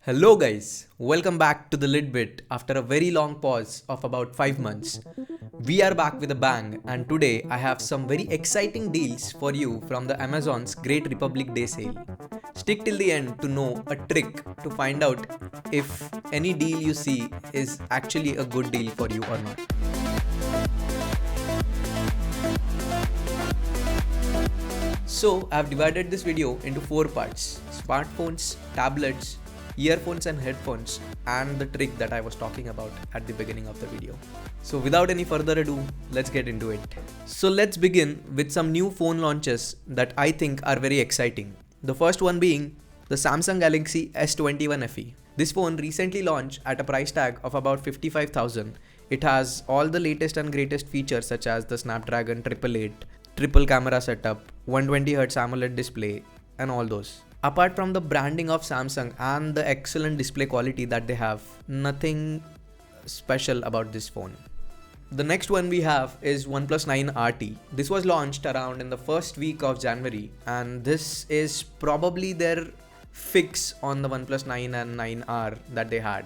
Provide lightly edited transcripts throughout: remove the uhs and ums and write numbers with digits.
Hello guys, welcome back to the Lidbit after a very long pause of about 5 months. We are back with a bang and today I have some very exciting deals for you from the Amazon's Great Republic Day sale. Stick till the end to know a trick to find out if any deal you see is actually a good deal for you or not. So I've divided this video into 4 parts: smartphones, tablets, earphones and headphones, and the trick that I was talking about at the beginning of the video. So without any further ado, let's get into it. So let's begin with some new phone launches that I think are very exciting. The first one being the Samsung Galaxy S21 FE. This phone recently launched at a price tag of about 55,000. It has all the latest and greatest features such as the Snapdragon 888, triple camera setup, 120Hz AMOLED display, and all those. Apart from the branding of Samsung and the excellent display quality that they have, nothing special about this phone. The next one we have is OnePlus 9 RT. This was launched around in the first week of January, and this is probably their fix on the OnePlus 9 and 9R that they had.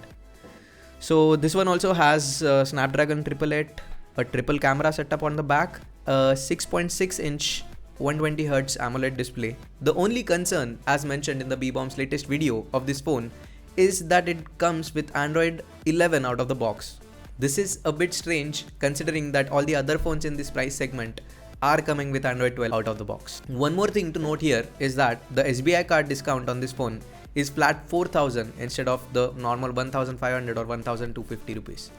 So this one also has Snapdragon 888, a triple camera setup on the back, a 6.6-inch 120Hz AMOLED display. The only concern, as mentioned in the B-Bomb's latest video of this phone, is that it comes with Android 11 out of the box. This is a bit strange considering that all the other phones in this price segment are coming with Android 12 out of the box. One more thing to note here is that the SBI card discount on this phone is flat 4,000 instead of the normal 1,500 or 1,250 rupees.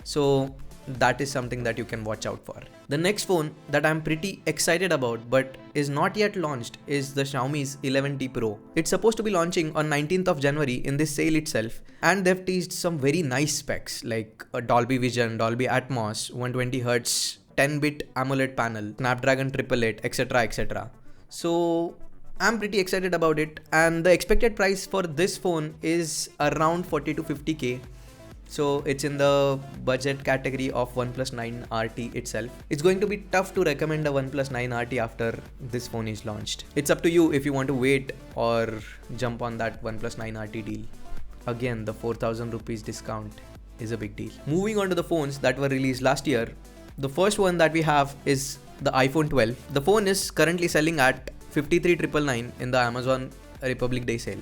So that is something that you can watch out for. The next phone that I'm pretty excited about but is not yet launched is the Xiaomi's 11T Pro. It's supposed to be launching on 19th of January in this sale itself, and they've teased some very nice specs like a Dolby Vision, Dolby Atmos, 120Hz 10-bit AMOLED panel, Snapdragon 888, etc, etc. So I'm pretty excited about it, and the expected price for this phone is around 40 to 50k. So it's in the budget category of OnePlus 9 RT itself. It's going to be tough to recommend a OnePlus 9 RT after this phone is launched. It's up to you if you want to wait or jump on that OnePlus 9 RT deal. Again, the 4,000 rupees discount is a big deal. Moving on to the phones that were released last year. The first one that we have is the iPhone 12. The phone is currently selling at 53,999 in the Amazon Republic Day sale.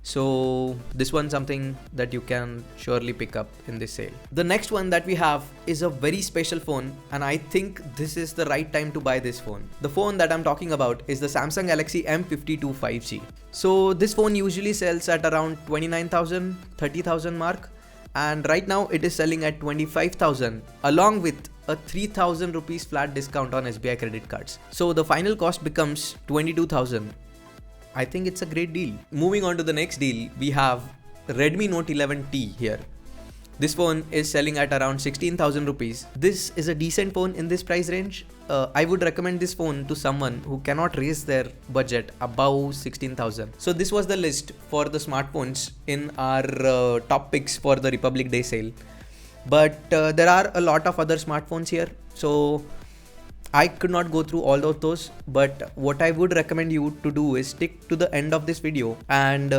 So this one's something that you can surely pick up in this sale. The next one that we have is a very special phone, and I think this is the right time to buy this phone. The phone that I'm talking about is the Samsung Galaxy M52 5G. So this phone usually sells at around 29,000, 30,000 mark, and right now it is selling at 25,000 along with a 3,000 rupees flat discount on SBI credit cards. So the final cost becomes 22,000. I think it's a great deal. Moving on to the next deal, we have Redmi Note 11T here. This phone is selling at around 16,000 rupees. This is a decent phone in this price range. I would recommend this phone to someone who cannot raise their budget above 16,000. So this was the list for the smartphones in our top picks for the Republic Day sale. But there are a lot of other smartphones here. So I could not go through all of those, but what I would recommend you to do is stick to the end of this video, and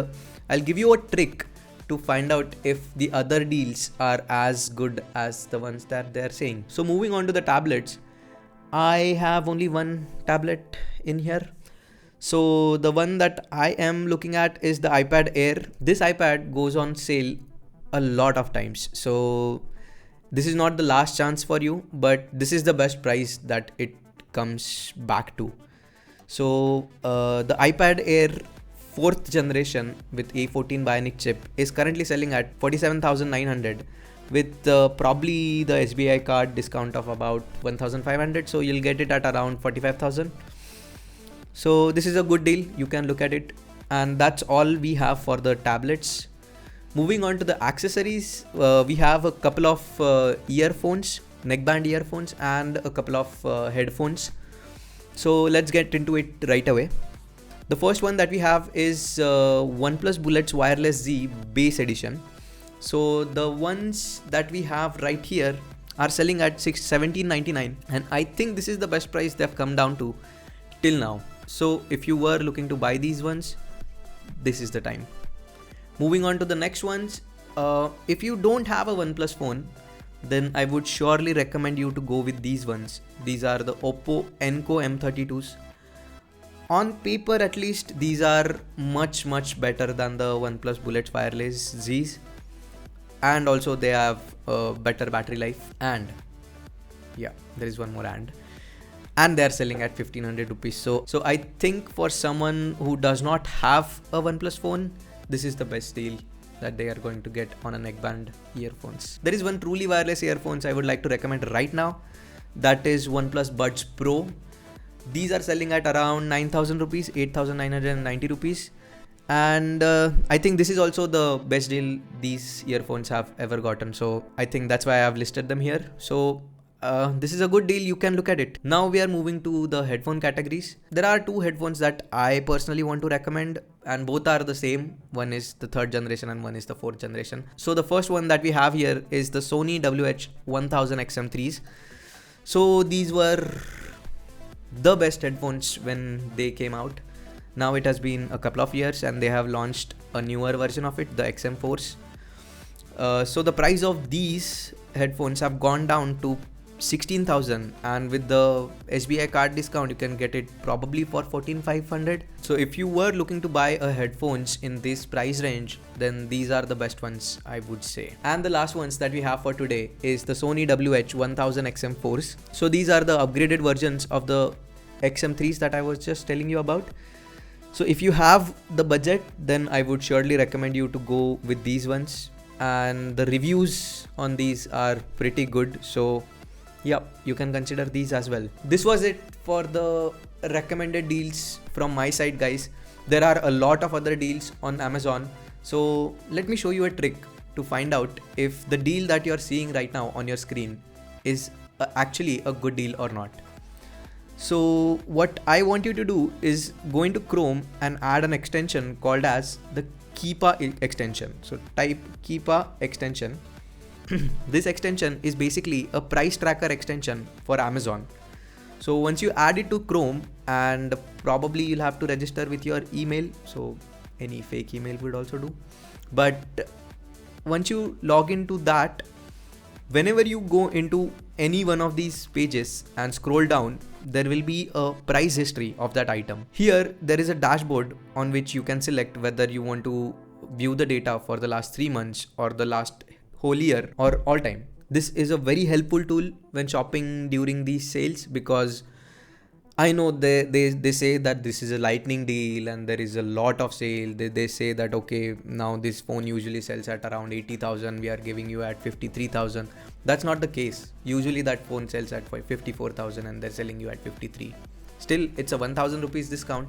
I'll give you a trick to find out if the other deals are as good as the ones that they're saying. So moving on to the tablets, I have only one tablet in here. So the one that I am looking at is the iPad Air. This iPad goes on sale a lot of times. So this is not the last chance for you, but this is the best price that it comes back to. So the iPad Air 4th generation with A14 Bionic chip is currently selling at 47,900 with probably the SBI card discount of about 1,500. So you'll get it at around 45,000. So this is a good deal. You can look at it. And that's all we have for the tablets. Moving on to the accessories, we have a couple of earphones, neckband earphones, and a couple of headphones. So let's get into it right away. The first one that we have is OnePlus Bullets Wireless Z Base Edition. So the ones that we have right here are selling at 1799, and I think this is the best price they've come down to till now. So if you were looking to buy these ones, this is the time. Moving on to the next ones. If you don't have a OnePlus phone, then I would surely recommend you to go with these ones. These are the Oppo Enco M32s. On paper at least, these are much better than the OnePlus Bullets Wireless Zs, and also they have a better battery life, and yeah, there is one more and they are selling at 1500 rupees. So I think for someone who does not have a OnePlus phone, this is the best deal that they are going to get on a neckband earphones. There is one truly wireless earphones I would like to recommend right now. That is OnePlus Buds Pro. These are selling at around 9,000 rupees, 8,990 rupees. And I think this is also the best deal these earphones have ever gotten. So I think that's why I have listed them here. So this is a good deal, you can look at it. Now we are moving to the headphone categories. There are two headphones that I personally want to recommend, and both are the same. One is the 3rd generation and one is the 4th generation. So the first one that we have here is the Sony WH-1000 XM3s. So these were the best headphones when they came out. Now it has been a couple of years and they have launched a newer version of it, the XM4s. So the price of these headphones have gone down to 16,000, and with the SBI card discount you can get it probably for 14,500. So if you were looking to buy a headphones in this price range, then these are the best ones, I would say. And the last ones that we have for today is the Sony WH-1000 XM4s. So these are the upgraded versions of the XM3s that I was just telling you about. So if you have the budget, then I would surely recommend you to go with these ones, and the reviews on these are pretty good. So yeah, you can consider these as well. This was it for the recommended deals from my side, guys. There are a lot of other deals on Amazon. So let me show you a trick to find out if the deal that you're seeing right now on your screen is actually a good deal or not. So what I want you to do is go into Chrome and add an extension called as the Keepa extension. So type Keepa extension. This extension is basically a price tracker extension for Amazon. So once you add it to Chrome, and probably you'll have to register with your email, so any fake email would also do. But once you log into that, whenever you go into any one of these pages and scroll down, there will be a price history of that item. Here there is a dashboard on which you can select whether you want to view the data for the last 3 months or the last whole year or all time. This is a very helpful tool when shopping during these sales, because I know they say that this is a lightning deal and there is a lot of sale. They say that okay, now this phone usually sells at around 80,000, we are giving you at 53,000. That's not the case. Usually that phone sells at 54,000 and they're selling you at 53. Still, it's a 1,000 rupees discount,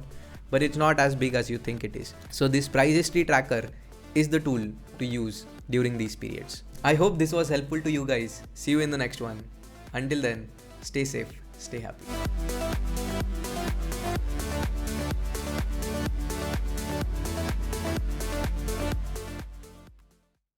but it's not as big as you think it is. So this price history tracker is the tool to use during these periods. I hope this was helpful to you guys. See you in the next one. Until then, stay safe, stay happy.